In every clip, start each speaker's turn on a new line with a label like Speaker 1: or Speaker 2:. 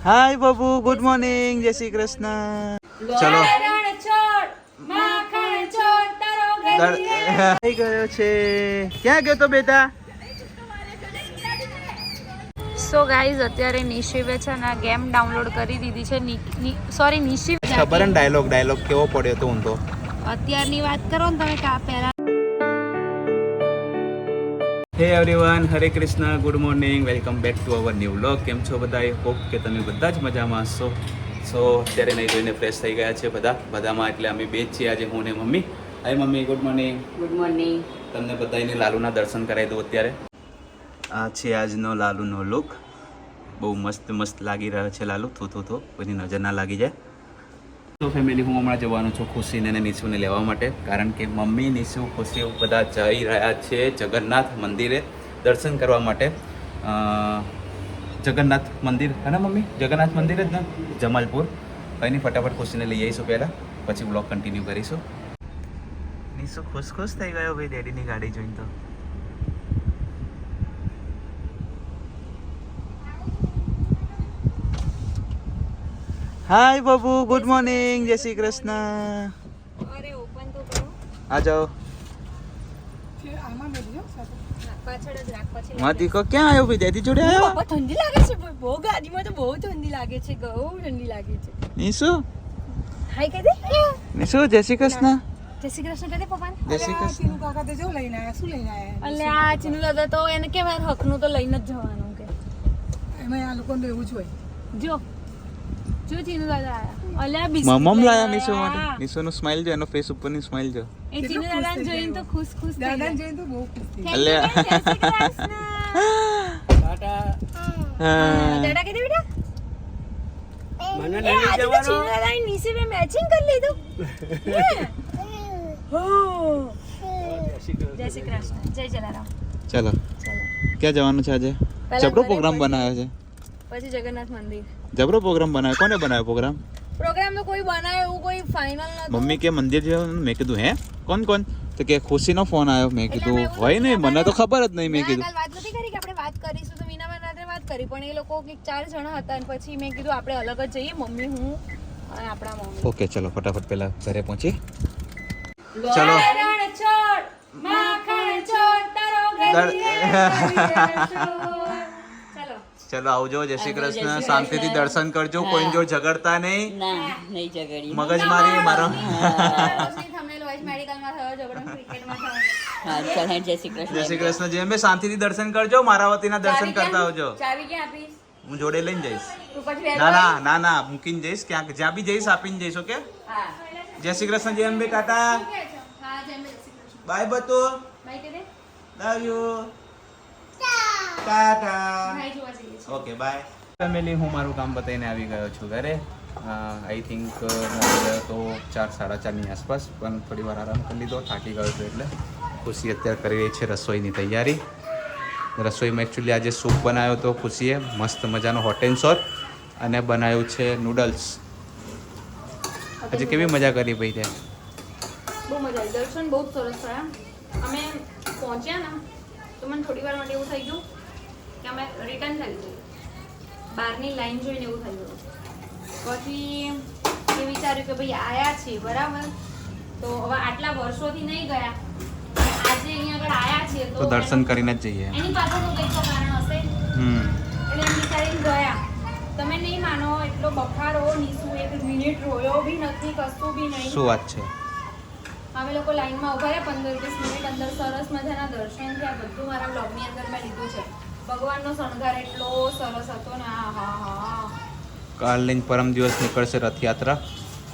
Speaker 1: હાય Babu, good morning, જય શ્રી કૃષ્ણ. ચલો થઈ ગયો છે. ક્યાં ગયો તો બેટા?
Speaker 2: સો ગાઈઝ અત્યારે નિશિવે છે ને ગેમ ડાઉનલોડ કરી દીધી છે. સોરી નિશિવ
Speaker 1: ખબર ને ડાયલોગ કેવો પડ્યો તો હું તો.
Speaker 2: અત્યારની વાત કરો ને તમે કા પહેલા.
Speaker 1: હે everyone, Hare Krishna, good morning, welcome back to our new vlog. કેમ છો બધા? આઈ હોપ કે તમે બધા જ મજામાં હશો. સો અત્યારે નહીં જોઈને ફ્રેશ થઈ ગયા છે બધામાં, એટલે અમે બે જ છીએ આજે, હું ને mummy. Hi mummy, good morning.
Speaker 2: Good morning.
Speaker 1: તમને બધાને લાલુના દર્શન કરાવી દઉં અત્યારે. આ છે આજનો લાલુનો લુક. બહુ મસ્ત લાગી રહ્યો છે લાલુ. થો કોઈની નજર ના લાગી જાય. તો ફેમિલી, હું હમણાં જવાનું છું ખુશીને અને નિશુને લેવા માટે, કારણ કે મમ્મી, નિશુ, ખુશી બધા જઈ રહ્યા છે જગન્નાથ મંદિરે દર્શન કરવા માટે. જગન્નાથ મંદિર હે ને મમ્મી? જગન્નાથ મંદિર જ ને, જમાલપુર. કંઈ નહીં, ફટાફટ ખુશીને લઈ આવીશું પહેલાં, પછી બ્લોગ કન્ટિન્યુ કરીશું. નિશુ ખુશ થઈ ગયો ભાઈ ડેડીની ગાડી જોઈને તો. હાય બાબુ, ગુડ મોર્નિંગ, જય શ્રી કૃષ્ણ.
Speaker 2: અરે ઓપન તો કરો.
Speaker 1: આ જાઓ.
Speaker 2: પાછળ જ રાખ, પછી
Speaker 1: માતી કો ક્યાં આવ્યો ભાઈ? ડેડી જોડે આવ્યો?
Speaker 2: બાપા ઠંડી લાગે છે બહુ, ગાડીમાં તો બહુ ઠંડી લાગે છે, બહુ ઠંડી લાગે છે.
Speaker 1: નિશુ,
Speaker 2: હાય કહી દે.
Speaker 1: નિશુ, જય શ્રી કૃષ્ણ.
Speaker 2: જય શ્રી કૃષ્ણ કહી દે પપ્પાને.
Speaker 1: જય શ્રી કૃષ્ણ.
Speaker 3: કાકા તો જો લઈને આયા, શું લઈને આયા?
Speaker 2: એટલે આ ચીનુ દાદા તો એને કે મારે હકનું તો લઈને જ જવાનું કે.
Speaker 3: એમાં આ લોકોને તો એવું જ હોય.
Speaker 2: જો ચીનુ દાદા આયા. અલ્યા બિસ્કિટ
Speaker 1: મમ્મ લાયા નિશુ માટે. નિશુનો સ્માઈલ જો, એનો ફેસ ઉપરની સ્માઈલ જો.
Speaker 2: એ ચીનુ દાદાને જોઈને તો ખુશ થઈ
Speaker 3: દાદાને
Speaker 2: ગયા.
Speaker 3: જોઈને તો બહુ ખુશ થઈ
Speaker 1: અલ્યા.
Speaker 2: જય શ્રી કૃષ્ણ. દાદા કીધું બેટા. મને લઈ જવાનું. ચીનુ દાદાની નીચે મે મેચિંગ કરી લીધું. હો. જય શ્રી કૃષ્ણ. જય જલારામ.
Speaker 1: ચલો, ક્યાં જવાનું છે આજે? જબરો પ્રોગ્રામ બનાવ્યો છે.
Speaker 2: પછી જગન્નાથ મંદિર.
Speaker 1: જબરો પ્રોગ્રામ બનાવ્યો. કોને બનાવ્યો પ્રોગ્રામ?
Speaker 2: પ્રોગ્રામ તો કોઈ બનાવ્યો એવું કોઈ ફાઇનલ નતું.
Speaker 1: મમ્મી કે મંદિર જવાનું. મેં કીધું હે કોણ? તો કે ખુશીનો ફોન આવ્યો. મેં કીધું હોય નહીં, મને તો ખબર જ નહીં. મેં કીધું
Speaker 2: કાલ વાત નથી કરી કે આપણે વાત કરીશું, તો મીનાબેન રાત્રે વાત કરી, પણ એ લોકો કંઈક 4 જણા હતા, અને પછી મેં કીધું આપણે અલગ જ જઈએ, મમ્મી, હું અને આપણા મમ્મી.
Speaker 1: ઓકે, ચલો ફટાફટ પહેલા ઘરે પહોંચી. ચલો.
Speaker 2: ચલો માખણ ચોર તારો
Speaker 1: ચલો આવજો. જય શ્રી કૃષ્ણ. શાંતિથી દર્શન કરજો. કોઈ જો ઝઘડતા નહીં.
Speaker 4: નહીં ઝઘડી.
Speaker 1: મગજમારી મારો.
Speaker 2: મેડિકલમાં થયો ઝઘડો, ક્રિકેટમાં થયો.
Speaker 4: હા ચાલ હેડ, જય શ્રી કૃષ્ણ.
Speaker 1: જય શ્રી કૃષ્ણ. જેમ બે શાંતિથી દર્શન કરજો. મારા વતીના દર્શન કરતા આવજો.
Speaker 2: ચાવી ક્યાં આપીશ?
Speaker 1: હું જોડે લઈને જઈશ.
Speaker 2: તું પછી
Speaker 1: ના મૂકીને જઈશ. ક્યાંક જ્યાં બી જઈશ આપીને જઈશ. ઓકે?
Speaker 2: હા.
Speaker 1: જય શ્રી કૃષ્ણ. જેમ બે ટાટા.
Speaker 2: હા, જય શ્રી કૃષ્ણ.
Speaker 1: બાય બતો.
Speaker 2: બાય કહી દે.
Speaker 1: Love you. ટાટા.
Speaker 2: ભાઈ જોવા જઈએ છીએ.
Speaker 1: Okay, by. ફેમિલી, હું મારું કામ બતાવીને આવી ગયો છું ઘરે. આઈ થિંક તો 4-4:30ની આસપાસ, પણ થોડી વાર આરામ કરી લીધો, થાકી ગયો હતો એટલે. ખુશી અત્યારે કરી રહી છે રસોઈની તૈયારી. રસોઈમાં એકચ્યુઅલી આજે સૂપ બનાવ્યો હતો ખુશીએ, મસ્ત મજાનો હોટ એન્ડ સોર, અને બનાવ્યું છે નૂડલ્સ. આજે કેવી મજા કરી ભાઈ તે?
Speaker 2: બહુ મજા આવી. દર્શન બહુ જ સરસ થયા. અમે પહોંચ્યા ને તો મને થોડી વાર માટે એવું થઈ ગયું કે અમે રિટર્ન થઈ ગયું. બહારની લાઈન જોઈને એવું થઈ ગયું. પછી એ વિચાર્યું કે ભાઈ આયા છીએ બરાબર, તો હવે આટલા વર્ષોથી નહીં ગયા, આજે અહીંયા આગળ આયા છીએ
Speaker 1: તો દર્શન કરીને જ જઈએ.
Speaker 2: એની પાછળ તો કંઈક તો કારણ હશે. એટલે એમ વિચારીને ગયા. તમે નહીં માનો, એટલો બફારો, નીસુ 1 મિનિટ રોયો બી નથી, કશું બી નહીં.
Speaker 1: શું વાત છે?
Speaker 2: અમે લોકો લાઈનમાં ઉભા રહ્યા 15-20 મિનિટ, અંદર સરસ મજાના દર્શન થયા. બધું મારા બ્લોગની અંદર મેં લીધું છે. ભગવાનનો શણગાર એટલો સરસ હતો ને. હા.
Speaker 1: કાલ લઈને પરમ દિવસ નીકળશે રથયાત્રા.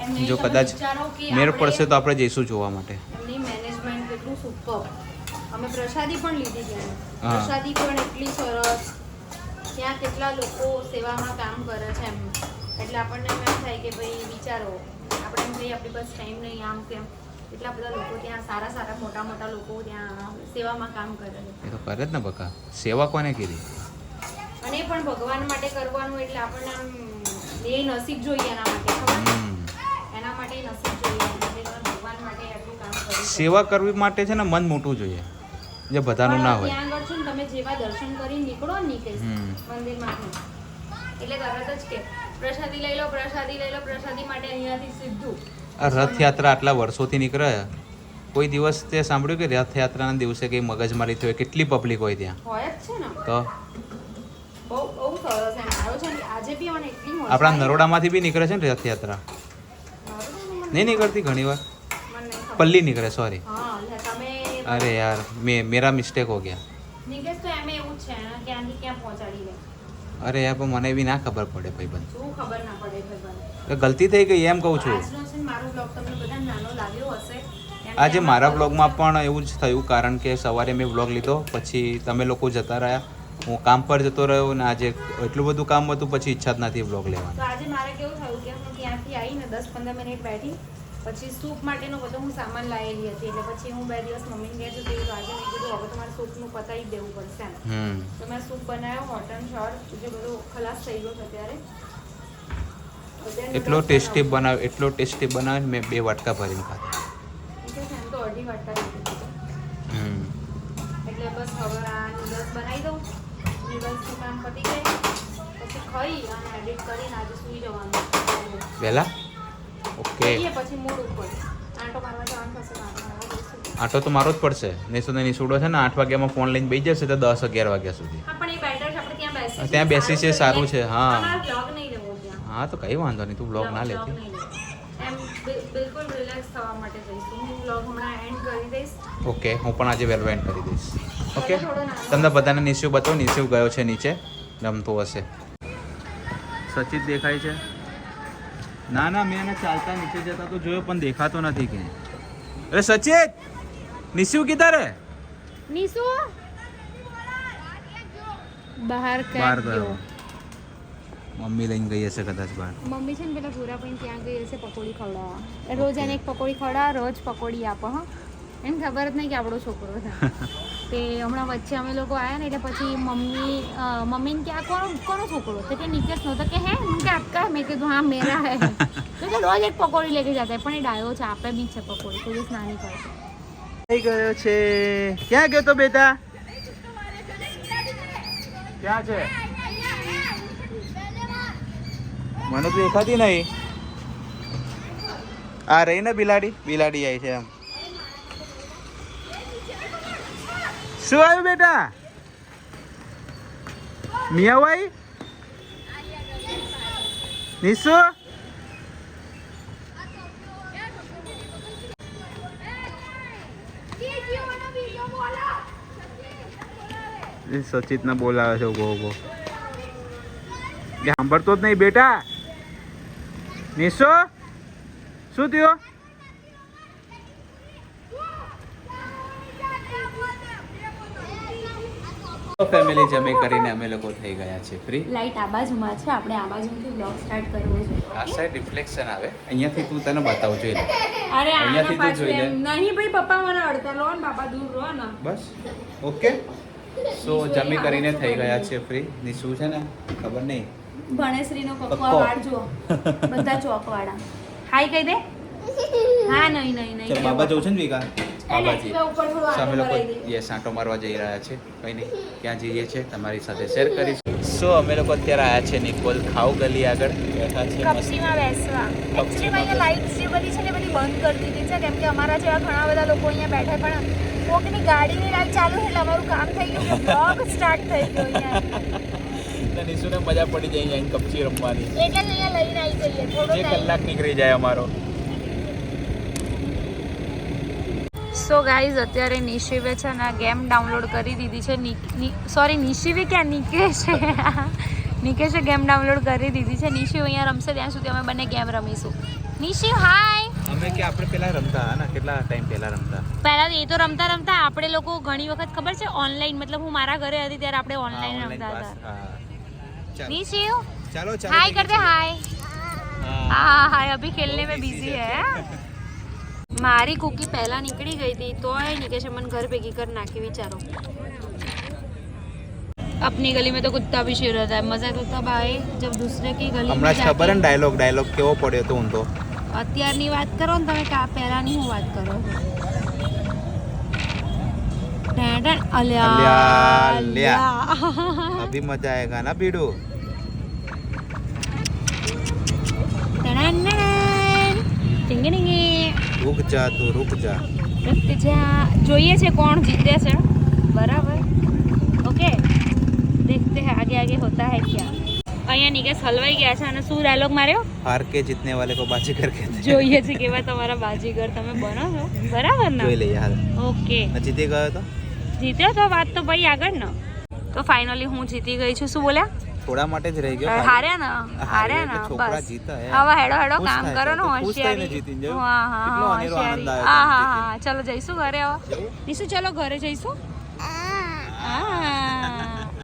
Speaker 2: એમને
Speaker 1: જો
Speaker 2: તમે
Speaker 1: કદાચ
Speaker 2: વિચારો કે
Speaker 1: મેર
Speaker 2: આપણે-
Speaker 1: પડશે તો આપણે જઈશું જોવા માટે.
Speaker 2: એમની મેનેજમેન્ટ કેટલું સુપર. અમે પ્રસાદી પણ લીધી ત્યાં.
Speaker 1: હા.
Speaker 2: પ્રસાદી પણ એટલી સરસ. ત્યાં કેટલા લોકો સેવામાં કામ કરે છે એમ. એટલે આપણને એમ થાય કે ભાઈ વિચારો, આપણે એમ કહીએ આપણી પાસે ટાઈમ નહીં, આમ તેમ. એટલા બધા લોકો ત્યાં, સારા મોટા લોકો ત્યાં સેવામાં કામ કરે છે.
Speaker 1: એ તો કરે જ ને બકા. સેવા કોને કીધી?
Speaker 2: અને એ પણ ભગવાન માટે કરવાનું, એટલે આપણને આમ એ નસીબ જોઈએ એના માટે. ખબર? એના માટે નસીબ જોઈએ. એટલે તમે ભગવાન માટે આટલું કામ કરી.
Speaker 1: સેવા કરવી માટે છે ને મન મોટું જોઈએ, જે બધાનું ના હોય.
Speaker 2: ત્યાં આગળ છે ને, તમે જેવા દર્શન કરીને નીકળો ને મંદિરમાંથી, એટલે તરત જ કે પ્રસાદી લઈ લો, પ્રસાદી લઈ લો. પ્રસાદી માટે અહીંયાથી સીધું
Speaker 1: આ રથયાત્રા આટલા વર્ષોથી નીકળે, કોઈ દિવસ તે સાંભળ્યું કે રથયાત્રાના દિવસે કંઈ મગજમારી થઈ હોય? કેટલી પબ્લિક હોય ત્યાં
Speaker 2: હોય જ છે ને.
Speaker 1: તો
Speaker 2: બહુ બહુ સરસ એમ આવ્યો છે ને આજે બી મને એટલી મજા
Speaker 1: આપણા
Speaker 2: આવી.
Speaker 1: નરોડામાંથી બી નીકળે છે ને રથયાત્રા?
Speaker 2: નરોડામાં મને
Speaker 1: નહીં નીકળતી ઘણી વાર?
Speaker 2: મને નહીં ખબર.
Speaker 1: પલ્લી નીકળે, સોરી.
Speaker 2: હા એટલે તમે
Speaker 1: અરે યાર મેરા મિસ્ટેક હો ગયા.
Speaker 2: નિકેશ તો એમ એવું જ છે ને, ક્યાંથી ક્યાં પહોંચાડી લે.
Speaker 1: અરે યાર પણ મને બી ના ખબર પડે ભાઈબંધ,
Speaker 2: શું ખબર ના પડે ભાઈબંધ.
Speaker 1: તો ગલતી થઈ ગઈ એમ કહું છું.
Speaker 2: આજનો છે ને મારો બ્લોગ તમને બધા નાનો લાગ્યો હશે. કેમ કે
Speaker 1: આજે
Speaker 2: આમાં
Speaker 1: મારા
Speaker 2: થોડું
Speaker 1: બ્લોગમાં પણ એવું જ થયું, કારણ કે સવારે મેં બ્લોગ લીધો, પછી તમે લોકો જતા રહ્યા, હું કામ પર જતો રહ્યો, ને આજે એટલું બધું કામ હતું, પછી ઈચ્છા જ નથી બ્લોગ લેવાની.
Speaker 2: તો આજે મારે કેવું થયું કે હું ત્યાંથી આવીને 10-15 મિનિટ બેઠી, પછી સૂપ માટેનો બધો હું સામાન લાવેલી હતી, એટલે પછી હું 2 દિવસ મમ્મીને ઘેર જતી રહી. તો આજે મેં કીધું હવે તમારે સૂપનું પતાવી જ દેવું પડશે એમ. તો મેં સૂપ બનાવ્યો, હોટ એન્ડ શોર્ટ, જે બધું ખલાસ થઈ ગયો છે અત્યારે.
Speaker 1: એટલો ટેસ્ટી બનાવ્યો મેં 2 વાટકા ભરીને ખાધા.
Speaker 2: એમ તો અડધી વાટકા લીધી. એટલે બસ હવે આ નૂડલ્સ બનાવી દઉં. નૂડલ્સનું કામ પતી જાય પછી ખાઈ અને એડિટ કરીને આજે સૂઈ જવાનું.
Speaker 1: પહેલા ઓકે,
Speaker 2: જઈએ પછી મૂડ ઉપર આંટો મારવા જવાનું થશે. તો આંટો મારવા જઈશું.
Speaker 1: આટો તો મારો જ પડશે. નિશુડો છે ને 8 વાગ્યામાં ફોન લઈને બેસી જશે તો 10-11 વાગ્યા સુધી.
Speaker 2: હા પણ એ બેટર છે, આપણે ત્યાં બેસી
Speaker 1: ત્યાં બેસી છે, સારું છે. હા
Speaker 2: બ્લોગ નહીં લેવો ત્યાં.
Speaker 1: હા તો કઈ વાંધો નહીં, તું બ્લોગ ના
Speaker 2: Vlog
Speaker 1: લેતી.
Speaker 2: નહીં લેવો. એમ બિલકુલ રિલેક્સ થવા માટે જઈશું. હું બ્લોગ હમણાં એન્ડ કરી દઈશ.
Speaker 1: ઓકે, હું પણ આજે વહેલો એન્ડ કરી દઈશ. ઓકે, તમને બધાને નિશુ બતાવો. નિશુ ગયો છે નીચે, રમતો હશે. સચિત દેખાય છે? ના ના, મેં એને ચાલતા નીચે જતા તો જોયો, પણ દેખાતો નથી ક્યાંય. અરે સચિત, નિશુ કિધર હે?
Speaker 2: નીસુ બહાર
Speaker 1: બહાર ગયો. મમ્મી લઈને ગઈ હશે કદાચ બહાર.
Speaker 2: મમ્મી છે ને પેલા ભૂરા ભાઈ ત્યાં ગઈ હશે પકોડી ખવડાવવા. રોજ એને એક પકોડી ખવડાવવા, રોજ પકોડી આપો. હા, એને ખબર જ નહીં કે આપણો છોકરો છે. તે હમણાં વચ્ચે અમે લોકો આવ્યા ને એટલે પછી મમ્મીને કે આ કોનો છોકરો? તો કે નિકેશ નો. તો કે હે કે આપકા? મેં કીધું હા મેરા હે. તો કે રોજ એક પકોડી લેકે જતા. પણ એ ડાયો છે, આપે બી છે પકોડી, કોઈ દિવસ નાની કરશે.
Speaker 1: થઈ ગયો છે. ક્યાં ગયો તો બેટા? ક્યાં છે? મને તો દેખાતી નહીં. આ રહી ને બિલાડી આવી છે એમ. શું આવ્યું બેટા? મિયાઉ આવી? નિશુ સચિત ને બોલાવે છે. ઉભો સાંભળતો જ નહીં બેટા. નિશુ શું થયું? ફેમિલી જમી કરીને અમે લોકો થઈ ગયા છે ફ્રી.
Speaker 2: લાઈટ આ બાજુમાં છે, આપણે આ બાજુથી બ્લોગ સ્ટાર્ટ કરવો છે.
Speaker 1: આ સાઈડ રિફ્લેક્શન આવે, અહીંયાથી તું તને બતાવું જોઈ લે.
Speaker 2: અરે
Speaker 1: અહીંયાથી તું જોઈ લે.
Speaker 2: નહીં ભાઈ, પપ્પા મને અડતા લો ને, બાપા દૂર રહો ને.
Speaker 1: બસ ઓકે. સો જમી કરીને થઈ ગયા છે ફ્રી. નિશુ છે ને ખબર નહીં,
Speaker 2: ભણેશ્રીનો
Speaker 1: પક્કો.
Speaker 2: પક્કો વાળ જુઓ, બધા ચોકવાળા. હાય કહી દે. હા નહીં
Speaker 1: ચાલ બાબા જવું છે ને વિકા? બાબાજી
Speaker 2: એક્ટિવા ઉપર થોડું આટો
Speaker 1: અમે લોકો
Speaker 2: મરાવી દે.
Speaker 1: યસ આંટો મારવા જઈ રહ્યા છે. કંઈ નહીં, ક્યાં જઈએ છે તમારી સાથે શેર કરીશું. સો અમે લોકો અત્યારે આવ્યા છે નિકોલ ખાઉ ગલી આગળ બેઠા છે મસ્ત.
Speaker 2: કપસીમાં બેસવા. એકચ્યુઅલી અહીંયા લાઇટ્સ જે બધી છે ને બધી બંધ કરી દીધી છે, કેમ કે અમારા જેવા ઘણા બધા લોકો અહીંયા બેઠા, પણ કોકની ગાડીની લાઈટ ચાલુ છે એટલે અમારું કામ થઈ ગયું કે બ્લોગ સ્ટાર્ટ થઈ ગયો અહીંયા.
Speaker 1: નિશુને મજા પડી જાય અહીંયા કપચી રમવાની.
Speaker 2: એટલે અહીંયા લઈને આવી જઈએ થોડો
Speaker 1: જે
Speaker 2: ટાઈમ.
Speaker 1: કલાક નીકળી જાય અમારો.
Speaker 2: સો ગાઈઝ અત્યારે નિશિવે છે ને ગેમ ડાઉનલોડ કરી દીધી છે. સોરી નિશિવે ક્યાં નિકેશે નિકેશે ગેમ ડાઉનલોડ કરી દીધી છે. નિશિવ અહીંયા રમશે ત્યાં સુધી અમે બંને ગેમ રમીશું. નિશિવ હાય.
Speaker 1: અમે કે આપણે પેલા રમતા હા ને, કેટલા ટાઈમ પહેલા રમતા.
Speaker 2: પહેલા એ તો રમતા આપણે લોકો ઘણી વખત ખબર છે ઓનલાઈન, મતલબ હું મારા ઘરે હતી ત્યારે આપણે ઓનલાઈન રમતા હતા. निशिव
Speaker 1: चलो चलो
Speaker 2: हाय करते हाय हाँ हाय अभी खेलने में बिजी है. મારી કુકી પહેલા નીકળી ગઈ હતી તો નિકેશે મને ઘર ભેગી કરી નાખી. વિચારો, अपनी गली में तो कुत्ता भी शेर रहता है. मजा तो तब आए जब दूसरे की गली में
Speaker 1: હમણાં ખબર ને ડાયલોગ કેવો પડ્યો તો હું તો.
Speaker 2: અત્યારની વાત કરો ને તમે, કા પહેલાની હું વાત કરો.
Speaker 1: અલ્યા અલ્યા અભી મજા આયેગા ના બીડુ. रुक जा तू रुक जा
Speaker 2: જ્યાં જોઈએ છે કોણ જીતે છે બરાબર ઓકે દેખતે હૈ આગે આગે હોતા હૈ ક્યાં અહીંયા નિકેશ હલવાઈ ગયા છે અને શું ડાયલોગ માર્યો
Speaker 1: हार के जीतने वाले को बाजीगर कहते हैं
Speaker 2: જોઈએ છે કેવા તમારા બાજીગર તમે બનો છો બરાબર ને
Speaker 1: જોઈ લઈએ હાલ
Speaker 2: ઓકે
Speaker 1: જીતી ગયો તો
Speaker 2: જીત્યો તો વાત તો ભાઈ આગળ ને તો ફાઇનલી હું જીતી ગઈ છું શું બોલ્યા
Speaker 1: થોડા માટે જ રહી ગયો
Speaker 2: હાર્યા ને હાર્યા ને
Speaker 1: છોકરા
Speaker 2: બસ
Speaker 1: જીતા હે
Speaker 2: હવે હેડો હેડો
Speaker 1: ખુશ
Speaker 2: કામ
Speaker 1: થાય
Speaker 2: કરો ને
Speaker 1: તો ખુશ થઈને
Speaker 2: હોશિયારી
Speaker 1: જીતીને જવું.
Speaker 2: હા હા
Speaker 1: કેટલો
Speaker 2: હા
Speaker 1: અનેરો આનંદ
Speaker 2: હોશિયારી
Speaker 1: આવ્યો
Speaker 2: હા
Speaker 1: તને
Speaker 2: હા હા ચલો જઈશું ઘરે હવે નીસુ ચલો ઘરે જઈશું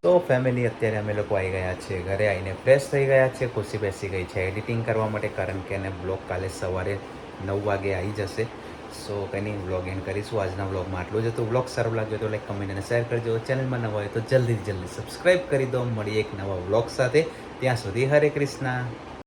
Speaker 1: તો ફેમિલી અત્યારે અમે લોકો આવી ગયા છે ઘરે આવીને ફ્રેશ થઈ ગયા છે ખુશી બેસી ગઈ છે એડિટિંગ કરવા માટે કારણ કે એને બ્લોગ કાલે સવારે 9 વાગે આવી જશે સો કંઈ નહીં બ્લોગ એન્ડ કરીશું આજના બ્લોગમાં આટલું જ હતું બ્લોગ સારો લાગ્યો તો લાઈક કમેન્ટ અને શેર કરજો ચેનલમાં નવા હોય તો જલ્દી સબસ્ક્રાઈબ કરી દો મળીએ એક નવા બ્લોગ સાથે ત્યાં સુધી હરે કૃષ્ણ